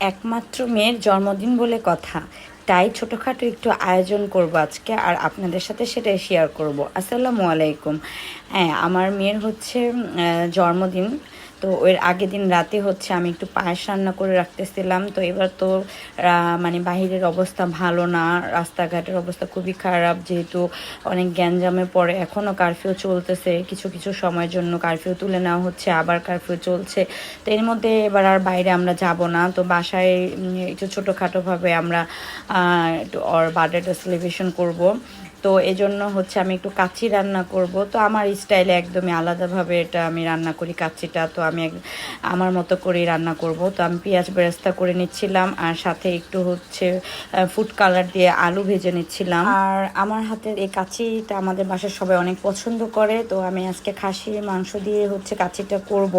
একমাত্র মেয়ের জন্মদিন বলে কথা, তাই ছোটোখাটো একটু আয়োজন করব আজকে, আর আপনাদের সাথে সেটাই শেয়ার করব। আসসালামু আলাইকুম। হ্যাঁ, আমার মেয়ের হচ্ছে জন্মদিন। তো ওর আগের দিন রাতে হচ্ছে আমি একটু পায়েস রান্না করে রাখতেছিলাম। তো এবার তো মানে বাহিরের অবস্থা ভালো না, রাস্তাঘাটের অবস্থা খুবই খারাপ, যেহেতু অনেক গ্যাঞ্জামে পড়ে। এখনও কারফিউ চলতেছে, কিছু কিছু সময়ের জন্য কারফিউ তুলে নেওয়া হচ্ছে, আবার কারফিউ চলছে। তো এর মধ্যে এবার আর বাইরে আমরা যাব না, তো বাসায় একটু ছোটোখাটোভাবে আমরা একটু ওর বার্থডেটা সেলিব্রেশন করব। তো এই জন্য হচ্ছে আমি একটু কাচ্চি রান্না করব। তো আমার স্টাইলে একদমই আলাদাভাবে এটা আমি রান্না করি কাচ্চিটা। তো আমি আমার মতো করেই রান্না করব। তো আমি পেঁয়াজ বেরেস্তা করে নিচ্ছিলাম, আর সাথে একটু হচ্ছে ফুড কালার দিয়ে আলু ভেজে নিচ্ছিলাম। আর আমার হাতের এই কাচ্চিটা আমাদের বাসার সবাই অনেক পছন্দ করে। তো আমি আজকে খাসির মাংস দিয়ে হচ্ছে কাচ্চিটা করব,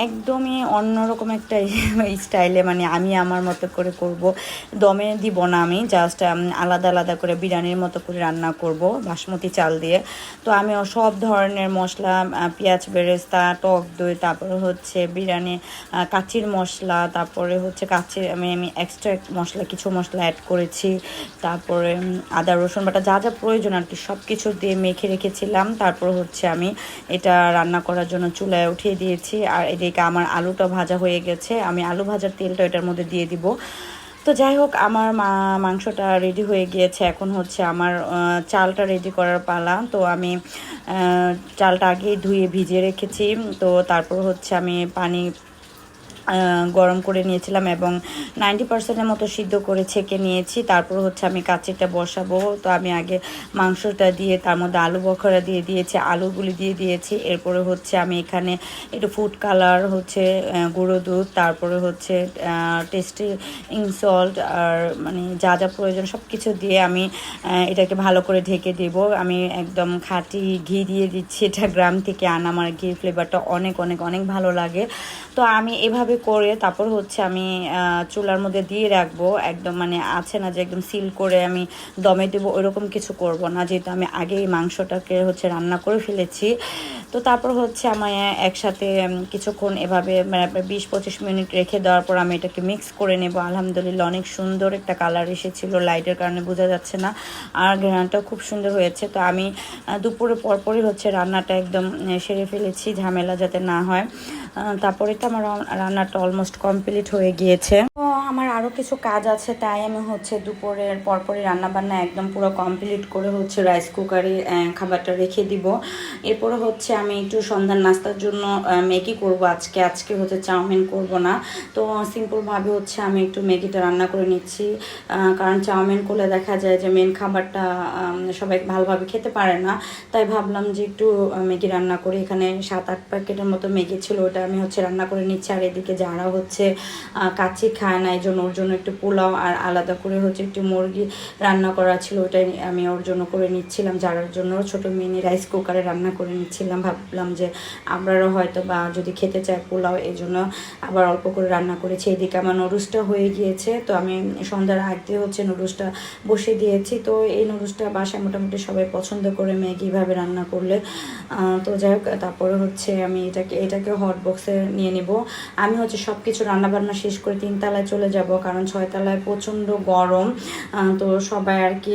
একদমই অন্যরকম একটা স্টাইলে, মানে আমি আমার মতো করে করব। দমে দিব না, আমি জাস্ট আলাদা আলাদা করে বিরিয়ানির মতো করে রান্না করব বাসমতি চাল দিয়ে। তো আমি সব ধরনের মশলা, পেঁয়াজ বেরেস্তা, টক দই, তারপরে হচ্ছে বিরিয়ানি কাচির মশলা, তারপরে হচ্ছে কাচির আমি এক্সট্রা মশলা, কিছু মশলা অ্যাড করেছি। তারপরে আদা রসুন বাটা যা যা প্রয়োজন আর কি সব কিছু দিয়ে মেখে রেখেছিলাম। তারপর হচ্ছে আমি এটা রান্না করার জন্য চুলায় উঠিয়ে দিয়েছি। আর এদিকে আমার আলুটা ভাজা হয়ে গেছে, আমি আলু ভাজার তেলটা এটার মধ্যে দিয়ে দিব। তো যাই হোক, আমার মাংসটা রেডি হয়ে গিয়েছে। এখন হচ্ছে আমার চালটা রেডি করার পালা। তো আমি চালটা আগেই ধুয়ে ভিজিয়ে রেখেছি। তো তারপর হচ্ছে আমি পানি গরম করে নিয়েছিলাম এবং 90% মতো সিদ্ধ করে ছেঁকে নিয়েছি। তারপর হচ্ছে আমি কাচ্চিটা বসাবো। তো আমি আগে মাংসটা দিয়ে তার মধ্যে আলু বখরা দিয়ে দিয়েছি, আলুগুলি দিয়ে দিয়েছি। এরপরে হচ্ছে আমি এখানে একটু ফুড কালার, হচ্ছে গুঁড়ো দুধ, তারপরে হচ্ছে টেস্টি সল্ট, আর মানে যা যা প্রয়োজন সব কিছু দিয়ে আমি এটাকে ভালো করে ঢেকে দেব। আমি একদম খাঁটি ঘি দিয়ে দিচ্ছি, এটা গ্রাম থেকে আনা, আমার ঘির ফ্লেভারটা অনেক অনেক অনেক ভালো লাগে। তো আমি এভাবে করে তারপর হচ্ছে আমি চুলার মধ্যে দিয়ে রাখবো। একদম মানে আছে না যে একদম সিল করে আমি দমে দেবো, ওইরকম কিছু করব না, যেহেতু আমি আগেই মাংসটাকে হচ্ছে রান্না করে ফেলেছি। তো তারপর হচ্ছে আমি একসাথে কিছুক্ষণ এভাবে মানে 20-25 মিনিট রেখে দেওয়ার পর আমি এটাকে মিক্স করে নেব। আলহামদুলিল্লাহ অনেক সুন্দর একটা কালার এসেছিলো, লাইটের কারণে বোঝা যাচ্ছে না, আর ঘ্রাণটাও খুব সুন্দর হয়েছে। তো আমি দুপুরে পরপরই হচ্ছে রান্নাটা একদম সেরে ফেলেছি, ঝামেলা যাতে না হয়। তারপরে তো আমার রান্নাটা অলমোস্ট কমপ্লিট হয়ে গিয়েছে। তো আমার আরও কিছু কাজ আছে, তাই আমি হচ্ছে দুপুরের পরপরই রান্নাবান্না একদম পুরো কমপ্লিট করে হচ্ছে রাইস কুকারে খাবারটা রেখে দিব। এরপরে হচ্ছে আমি একটু সন্ধ্যার নাস্তার জন্য ম্যাগি করব আজকে হচ্ছে চাউমিন করব না। তো সিম্পলভাবে হচ্ছে আমি একটু ম্যাগিটা রান্না করে নিচ্ছি, কারণ চাউমিন করলে দেখা যায় যে মেন খাবারটা সবাই ভালোভাবে খেতে পারে না। তাই ভাবলাম যে একটু ম্যাগি রান্না করি। এখানে 7-8 প্যাকেটের মতো ম্যাগি ছিল, ওটা আমি হচ্ছে রান্না করে নিচ্ছি। আর এদিকে যারা হচ্ছে কাচ্চি খায় না, এই জন্য ওর জন্য একটু পোলাও আর আলাদা করে হচ্ছে একটু মুরগি রান্না করা ছিল, ওটাই আমি ওর জন্য করে নিচ্ছিলাম। যারার জন্য ছোটো মিনি রাইস কুকারে রান্না করে নিচ্ছিলাম। ভাবলাম যে আমরাও হয়তো বা যদি খেতে চাই পোলাও, এই জন্য আবার অল্প করে রান্না করেছি। এদিকে আমার নুডলসটা হয়ে গিয়েছে। তো আমি সন্ধ্যার আগে হচ্ছে নুডলসটা বসিয়ে দিয়েছি। তো এই নুডলসটা বাসায় মোটামুটি সবাই পছন্দ করে ম্যাগিভাবে রান্না করলে। তো যাই হোক, তারপরে হচ্ছে আমি এটাকে হট বক্সে নিয়ে নিব। আমি হচ্ছে সব কিছু রান্নাবান্না শেষ করে 3 তলায় চলে যাব, কারণ 6 তলায় প্রচণ্ড গরম। তো সবাই আর কি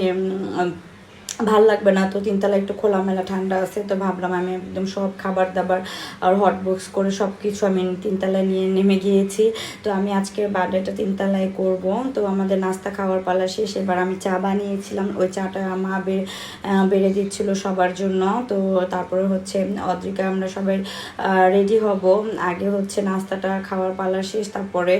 ভাল লাগবে না, তো 3 তলায় একটু খোলামেলা ঠান্ডা আছে। তো ভাবলাম আমি একদম সব খাবার দাবার আর হট বক্স করে সব কিছু আমি 3 তলায় নিয়ে নেমে গিয়েছি। তো আমি আজকে বার্থডেটা 3 তলায় করব। তো আমাদের নাস্তা খাওয়ার পালা শেষ। এবার আমি চা বানিয়েছিলাম, ওই চাটা মা বেড়ে দিচ্ছিল সবার জন্য। তো তারপরে হচ্ছে অদ্রিকা, আমরা সবাই রেডি হব। আগে হচ্ছে নাস্তাটা খাওয়ার পালা শেষ, তারপরে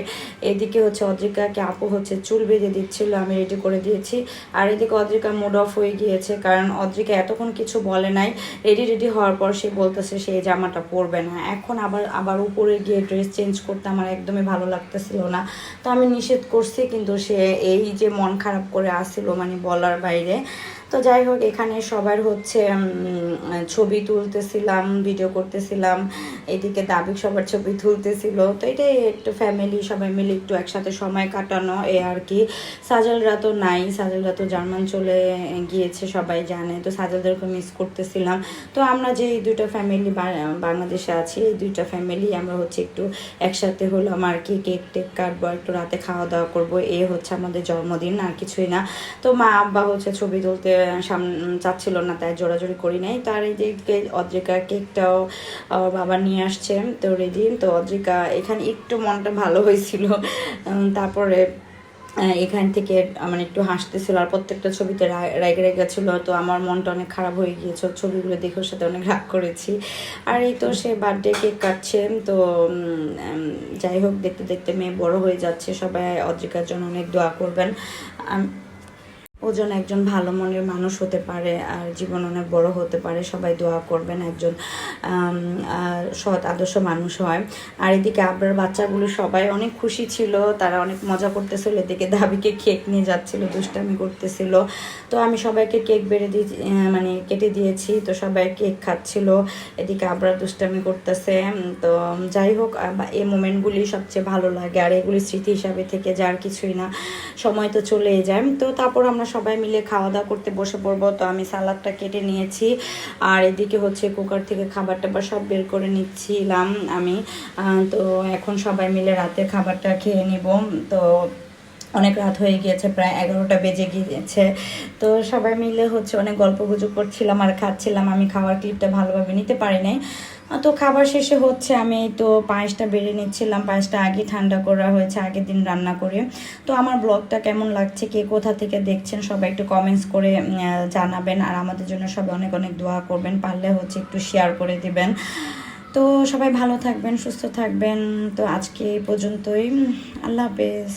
এদিকে হচ্ছে অদ্রিকাকে আপু হচ্ছে চুল বেঁধে দিচ্ছিল, আমি রেডি করে দিয়েছি। আর এদিকে অদ্রিকা মুড অফ হয়ে গিয়েছে, কারণ অদ্রিকা এতক্ষণ কিছু বলে নাই। রেডি হওয়ার পর সে বলতেছে সে জামাটা পরবে না। এখন আবার উপরে গিয়ে ড্রেস চেঞ্জ করতে আমার একদমই ভালো লাগতেছিল না। তো আমি নিষেধ করছি, কিন্তু সে এই যে মন খারাপ করে আসছিল, মানে বলার বাইরে। তো তো যাই হোক, এখানে সবার হচ্ছে ছবি তুলতেছিলাম, ভিডিও করতেছিলাম, এদিকে দাবিক সবার ছবি তুলতেছিল। তো এটাই একটু ফ্যামিলি সবাই মিলে একটু একসাথে সময় কাটানো, এ আর কি। সাজেলরা তো নাই, সাজেলরা তো জার্মান চলে গিয়েছে, সবাই জানে। তো সাজেলদেরকে মিস করতেছিলাম। তো আমরা যে এই দুইটা ফ্যামিলি বাংলাদেশে আছি, এই দুইটা ফ্যামিলি আমরা হচ্ছে একটু একসাথে হলাম আর কি। কেক টেক কাটবো, একটু রাতে খাওয়া দাওয়া করবো, এ হচ্ছে আমাদের জন্মদিন, আর কিছুই না। তো মা আব্বা হচ্ছে ছবি তুলতে চাচ্ছিল না, তাই জোরাজোরি করি নাই। তো আর এই যে অদ্রিকা কেকটাও বাবা নিয়ে আসছে, তো রেডি। তো অদ্রিকা এখানে একটু মনটা ভালো হয়েছিল। তারপরে এখান থেকে মানে একটু হাসতেছিল, আর প্রত্যেকটা ছবিতে রেগে রেগেছিল। তো আমার মনটা অনেক খারাপ হয়ে গিয়েছে, ছবিগুলো দেখে ওর সাথে অনেক রাগ করেছি। আর এই তো সে বার্থডে কেক কাটছে। তো যাই হোক, দেখতে দেখতে মেয়ে বড় হয়ে যাচ্ছে। সবাই অদ্রিকার জন্য অনেক দোয়া করবেন, ও যেন একজন ভালো মনের মানুষ হতে পারে আর জীবন অনেক বড় হতে পারে। সবাই দোয়া করবেন, একজন সৎ আদর্শ মানুষ হয়। আর এদিকে আবরার বাচ্চাগুলো সবাই অনেক খুশি ছিল, তারা অনেক মজা করতেছিল। এদিকে দাবিকে কেক নিয়ে যাচ্ছিল, দুষ্টামি করতেছিল। তো আমি সবাইকে কেক মানে কেটে দিয়েছি, তো সবাই কেক খাচ্ছিল। এদিকে আবরার দুষ্টামি করতেছে। তো যাই হোক, এই মোমেন্টগুলি সবচেয়ে ভালো লাগে, আর এগুলি স্মৃতি হিসাবে থেকে যার কিছুই না, সময় তো চলেই যায়। তো তারপর আমরা সবাই মিলে খাওয়া দাওয়া করতে বসে পড়বো। তো আমি সালাদটা কেটে নিয়েছি, আর এদিকে হচ্ছে কুকার থেকে খাবার টাবার সব বের করে নিচ্ছিলাম আমি। তো এখন সবাই মিলে রাতের খাবারটা খেয়ে নিব। তো অনেক রাত হয়ে গিয়েছে, প্রায় 11টা বেজে গিয়েছে। তো সবাই মিলে হচ্ছে অনেক গল্প গুজব করছিলাম আর খাচ্ছিলাম। আমি খাওয়ার ক্লিপটা ভালোভাবে নিতে পারি নাই। তো খাবার শেষে হচ্ছে আমি তো পায়েসটা বেড়ে নিচ্ছিলাম। পায়েসটা আগে ঠান্ডা করা হয়েছে, আগের দিন রান্না করে। তো আমার ব্লগটা কেমন লাগছে, কে কোথা থেকে দেখছেন, সবাই একটু কমেন্টস করে জানাবেন। আর আমাদের জন্য সবাই অনেক অনেক দোয়া করবেন, পারলে হচ্ছে একটু শেয়ার করে দিবেন। তো সবাই ভালো থাকবেন, সুস্থ থাকবেন। তো আজকে এই পর্যন্তই, আল্লাহ হাফেজ।